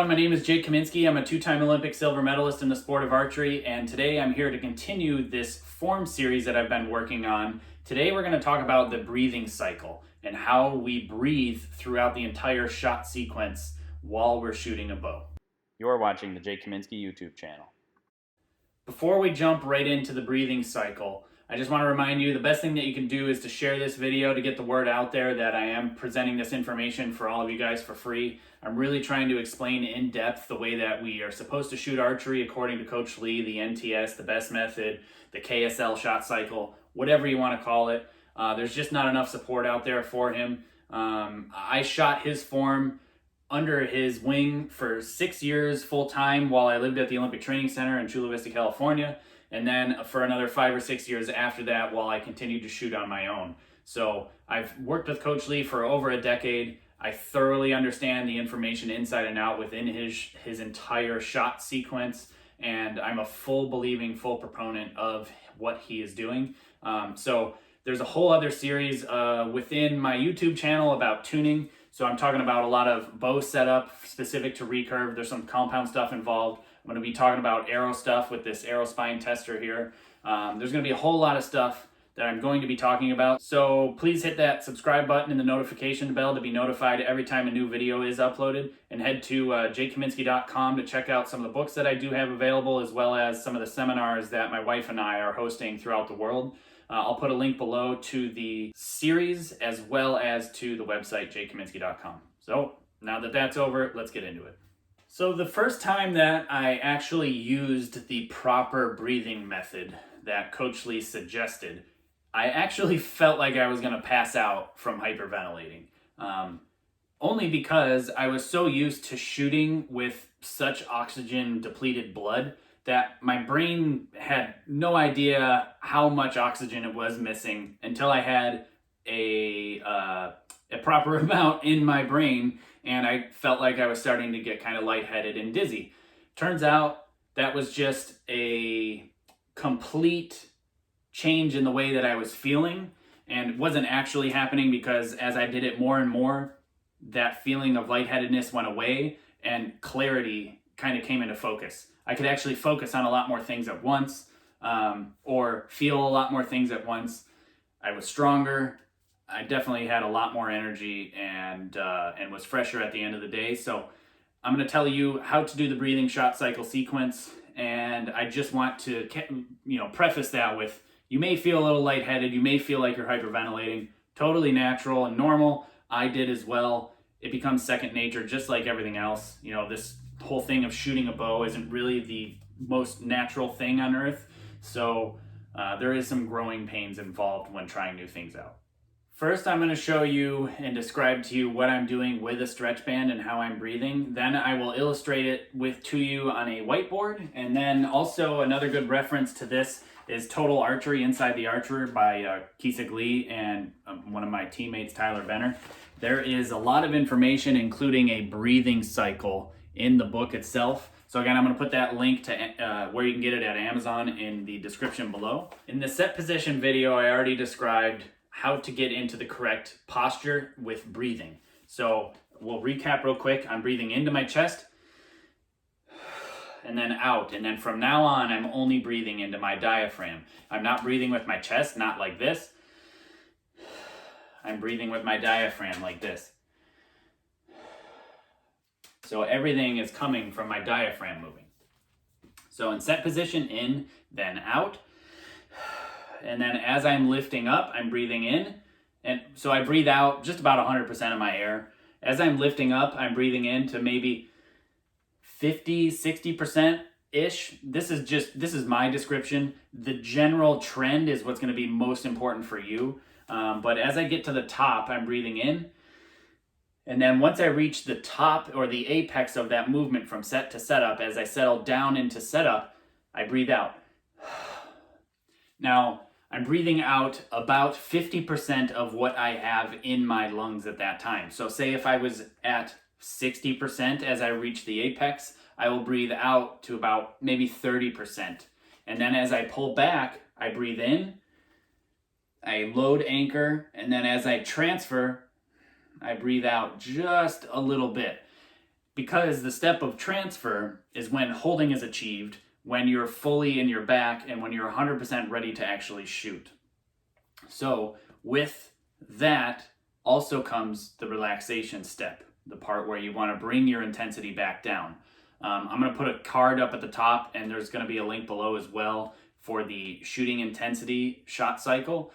My name is Jake Kaminski. I'm a two-time Olympic silver medalist in the sport of archery, and today I'm here to continue this form series that I've been working on. Today we're going to talk about the breathing cycle and how we breathe throughout the entire shot sequence while we're shooting a bow. You're watching the Jake Kaminski YouTube channel. Before we jump right into the breathing cycle, I just want to remind you the best thing that you can do is to share this video to get the word out there that I am presenting this information for all of you guys for free. I'm really trying to explain in depth the way that we are supposed to shoot archery according to Coach Lee, the NTS, the best method, the KSL shot cycle, whatever you want to call it. There's just not enough support out there for him. I shot his form under his wing for 6 years full time while I lived at the Olympic Training Center in Chula Vista, California. And then for another 5 or 6 years after that while I continued to shoot on my own. So I've worked with Coach Lee for over a decade. I thoroughly understand the information inside and out within his entire shot sequence. And I'm a full proponent of what he is doing. So there's a whole other series within my YouTube channel about tuning. So I'm talking about a lot of bow setup specific to recurve. There's some compound stuff involved. I'm going to be talking about arrow stuff with this arrow spine tester here. There's going to be a whole lot of stuff that I'm going to be talking about. So please hit that subscribe button and the notification bell to be notified every time a new video is uploaded. And head to jakekaminski.com to check out some of the books that I do have available, as well as some of the seminars that my wife and I are hosting throughout the world. I'll put a link below to the series as well as to the website jakekaminski.com. So now that that's over, let's get into it. So the first time that I actually used the proper breathing method that Coach Lee suggested, I actually felt like I was going to pass out from hyperventilating. Only because I was so used to shooting with such oxygen depleted blood that my brain had no idea how much oxygen it was missing until I had a proper amount in my brain, and I felt like I was starting to get kind of lightheaded and dizzy. Turns out that was just a complete change in the way that I was feeling, and it wasn't actually happening because as I did it more and more, that feeling of lightheadedness went away and clarity kind of came into focus. I could actually focus on a lot more things at once, or feel a lot more things at once. I was stronger. I definitely had a lot more energy and was fresher at the end of the day. So I'm going to tell you how to do the breathing shot cycle sequence. And I just want to, preface that with, you may feel a little lightheaded. You may feel like you're hyperventilating. Totally natural and normal. I did as well. It becomes second nature, just like everything else. This whole thing of shooting a bow isn't really the most natural thing on earth. So there is some growing pains involved when trying new things out. First, I'm going to show you and describe to you what I'm doing with a stretch band and how I'm breathing. Then I will illustrate it to you on a whiteboard. And then also another good reference to this is Total Archery Inside the Archer by Keesik Lee and one of my teammates, Tyler Benner. There is a lot of information, including a breathing cycle, in the book itself. So again, I'm going to put that link to where you can get it at Amazon in the description below. In the set position video, I already described how to get into the correct posture with breathing. So we'll recap real quick. I'm breathing into my chest and then out. And then from now on, I'm only breathing into my diaphragm. I'm not breathing with my chest, not like this. I'm breathing with my diaphragm like this. So everything is coming from my diaphragm moving. So in set position, in, then out. And then as I'm lifting up, I'm breathing in. And so I breathe out just about 100% of my air. As I'm lifting up, I'm breathing in to maybe 50, 60%-ish. This is my description. The general trend is what's going to be most important for you. But as I get to the top, I'm breathing in. And then once I reach the top or the apex of that movement from set to setup, as I settle down into setup, I breathe out. Now, I'm breathing out about 50% of what I have in my lungs at that time. So say if I was at 60% as I reach the apex, I will breathe out to about maybe 30%. And then as I pull back, I breathe in, I load anchor, and then as I transfer, I breathe out just a little bit. because the step of transfer is when holding is achieved, when you're fully in your back, and when you're 100% ready to actually shoot. So with that also comes the relaxation step, the part where you want to bring your intensity back down. I'm going to put a card up at the top, and there's going to be a link below as well for the shooting intensity shot cycle,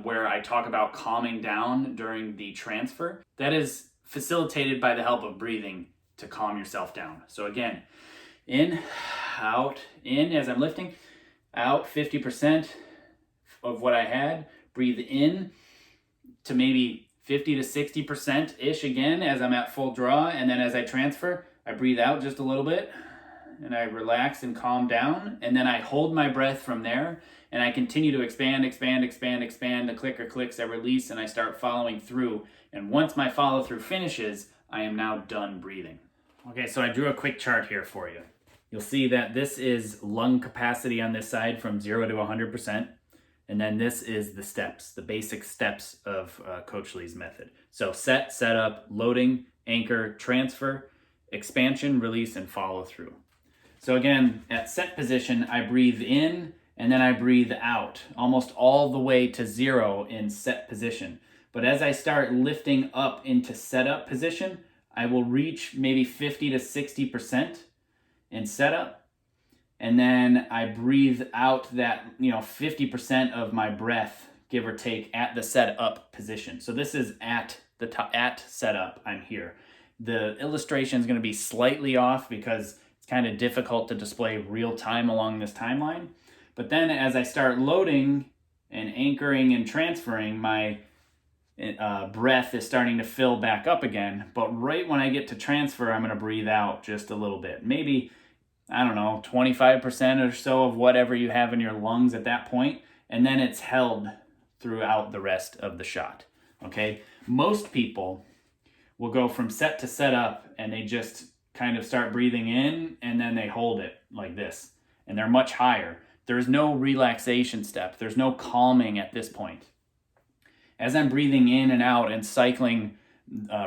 where I talk about calming down during the transfer. That is facilitated by the help of breathing to calm yourself down. So again, in, out, in as I'm lifting, out 50% of what I had, breathe in to maybe 50 to 60% ish again as I'm at full draw, and then as I transfer, I breathe out just a little bit and I relax and calm down, and then I hold my breath from there and I continue to expand. The clicker clicks, I release, and I start following through. And once my follow through finishes, I am now done breathing. Okay, so I drew a quick chart here for you. You'll see that this is lung capacity on this side from 0 to 100%. And then this is the steps, the basic steps of Coach Lee's method. So set, setup, loading, anchor, transfer, expansion, release, and follow through. So again, at set position, I breathe in and then I breathe out, almost all the way to 0 in set position. But as I start lifting up into setup position, I will reach maybe 50 to 60% in setup. And then I breathe out that 50% of my breath, give or take, at the setup position. So this is at the top, at setup, I'm here. The illustration is going to be slightly off because it's kind of difficult to display real time along this timeline. But then as I start loading and anchoring and transferring, my breath is starting to fill back up again. But right when I get to transfer, I'm going to breathe out just a little bit. Maybe, 25% or so of whatever you have in your lungs at that point. And then it's held throughout the rest of the shot. Okay? Most people will go from set to setup and they just kind of start breathing in and then they hold it like this. And they're much higher. There's no relaxation step. There's no calming at this point. As I'm breathing in and out and cycling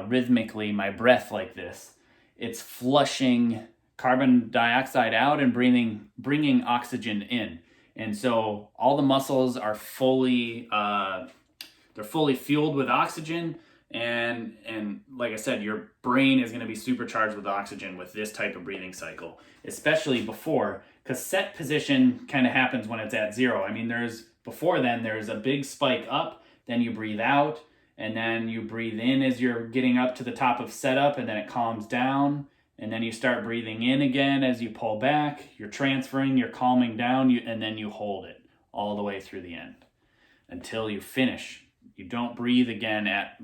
rhythmically my breath like this, it's flushing carbon dioxide out and bringing oxygen in. And so all the muscles are fully fueled with oxygen. And like I said, your brain is going to be supercharged with oxygen with this type of breathing cycle, especially before, because set position kind of happens when it's at 0. I mean, there's a big spike up, then you breathe out, and then you breathe in as you're getting up to the top of setup, and then it calms down, and then you start breathing in again as you pull back, you're transferring, you're calming down, and then you hold it all the way through the end until you finish. You don't breathe again at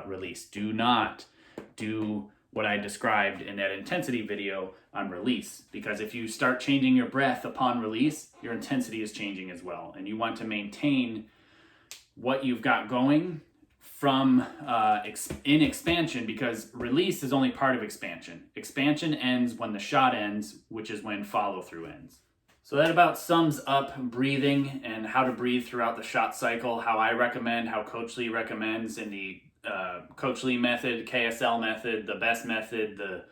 release. Do not do what I described in that intensity video on release, because if you start changing your breath upon release, your intensity is changing as well. And you want to maintain what you've got going from in expansion, because release is only part of expansion. Expansion ends when the shot ends, which is when follow through ends. So that about sums up breathing and how to breathe throughout the shot cycle, how I recommend, how Coach Lee recommends in the Coach Lee method, KSL method, the best method, the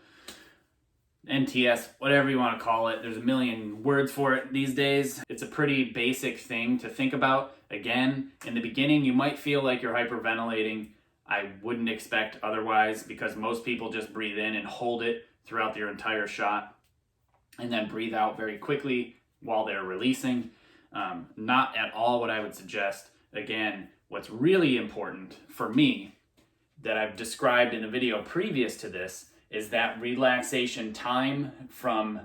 NTS, whatever you want to call it. There's a million words for it these days. It's a pretty basic thing to think about. Again, in the beginning, you might feel like you're hyperventilating. I wouldn't expect otherwise, because most people just breathe in and hold it throughout their entire shot and then breathe out very quickly while they're releasing. Not at all what I would suggest. Again, what's really important for me that I've described in the video previous to this is that relaxation time from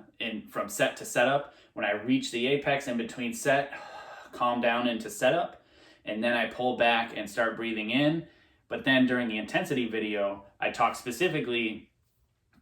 set to setup. When I reach the apex in between set, calm down into setup, and then I pull back and start breathing in. But then during the intensity video, I talk specifically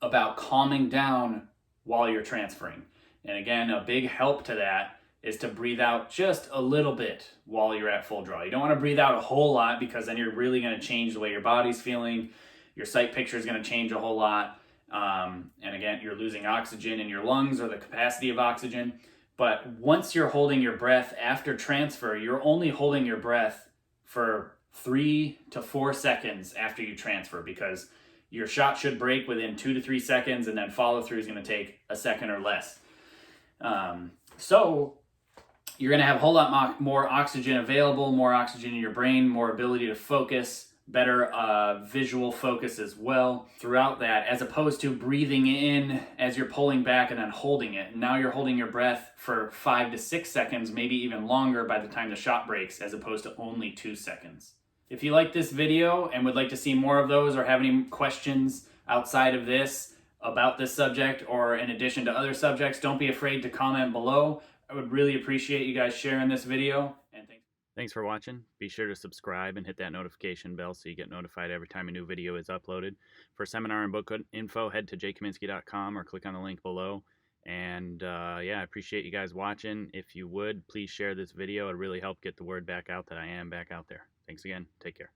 about calming down while you're transferring. And again, a big help to that is to breathe out just a little bit while you're at full draw. You don't want to breathe out a whole lot, because then you're really going to change the way your body's feeling. Your sight picture is going to change a whole lot. And again, you're losing oxygen in your lungs, or the capacity of oxygen. But once you're holding your breath after transfer, you're only holding your breath for 3 to 4 seconds after you transfer, because Your shot should break within 2 to 3 seconds, and then follow through is going to take a second or less. So you're going to have a whole lot more oxygen available, more oxygen in your brain, more ability to focus, better visual focus as well throughout that, as opposed to breathing in as you're pulling back and then holding it. Now you're holding your breath for 5 to 6 seconds, maybe even longer by the time the shot breaks, as opposed to only 2 seconds. If you like this video and would like to see more of those, or have any questions outside of this about this subject or in addition to other subjects, don't be afraid to comment below. I would really appreciate you guys sharing this video. And Thanks for watching. Be sure to subscribe and hit that notification bell so you get notified every time a new video is uploaded. For seminar and book info, head to jkaminski.com or click on the link below. And yeah, I appreciate you guys watching. If you would, please share this video. It'd really help get the word back out that I am back out there. Thanks again. Take care.